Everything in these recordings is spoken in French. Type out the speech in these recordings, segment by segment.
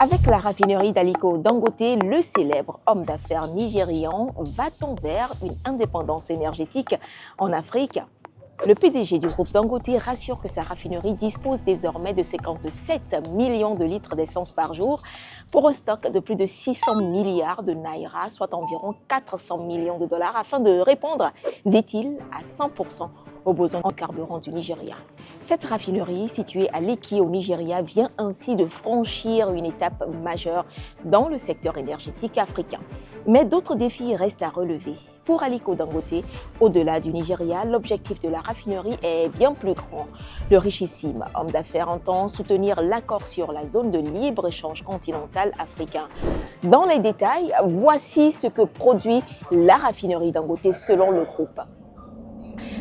Avec la raffinerie d'Aliko Dangote, le célèbre homme d'affaires nigérian va-t-on vers une indépendance énergétique en Afrique? Le PDG du groupe Dangote rassure que sa raffinerie dispose désormais de 57 millions de litres d'essence par jour pour un stock de plus de 600 milliards de naira, soit environ 400 millions de dollars, afin de répondre, dit-il, à 100% aux besoins en carburant du Nigeria. Cette raffinerie, située à Lekki au Nigeria, vient ainsi de franchir une étape majeure dans le secteur énergétique africain. Mais d'autres défis restent à relever. Pour Aliko Dangote, au-delà du Nigeria, l'objectif de la raffinerie est bien plus grand. Le richissime homme d'affaires entend soutenir l'accord sur la zone de libre-échange continental africain. Dans les détails, voici ce que produit la raffinerie Dangote selon le groupe.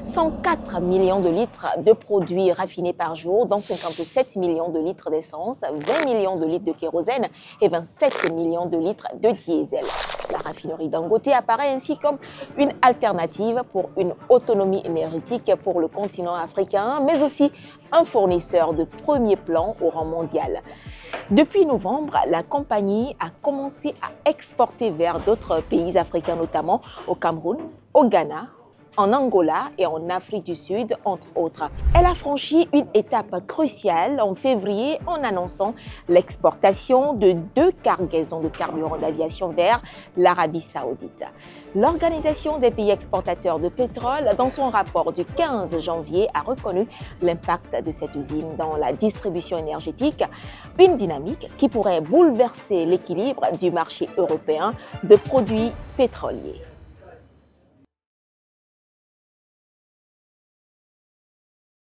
104 millions de litres de produits raffinés par jour, dont 57 millions de litres d'essence, 20 millions de litres de kérosène et 27 millions de litres de diesel. La raffinerie Dangote apparaît ainsi comme une alternative pour une autonomie énergétique pour le continent africain, mais aussi un fournisseur de premier plan au rang mondial. Depuis novembre, la compagnie a commencé à exporter vers d'autres pays africains, notamment au Cameroun, au Ghana, en Angola et en Afrique du Sud, entre autres. Elle a franchi une étape cruciale en février en annonçant l'exportation de 2 cargaisons de carburant d'aviation vers l'Arabie Saoudite. L'Organisation des pays exportateurs de pétrole, dans son rapport du 15 janvier, a reconnu l'impact de cette usine dans la distribution énergétique, une dynamique qui pourrait bouleverser l'équilibre du marché européen de produits pétroliers.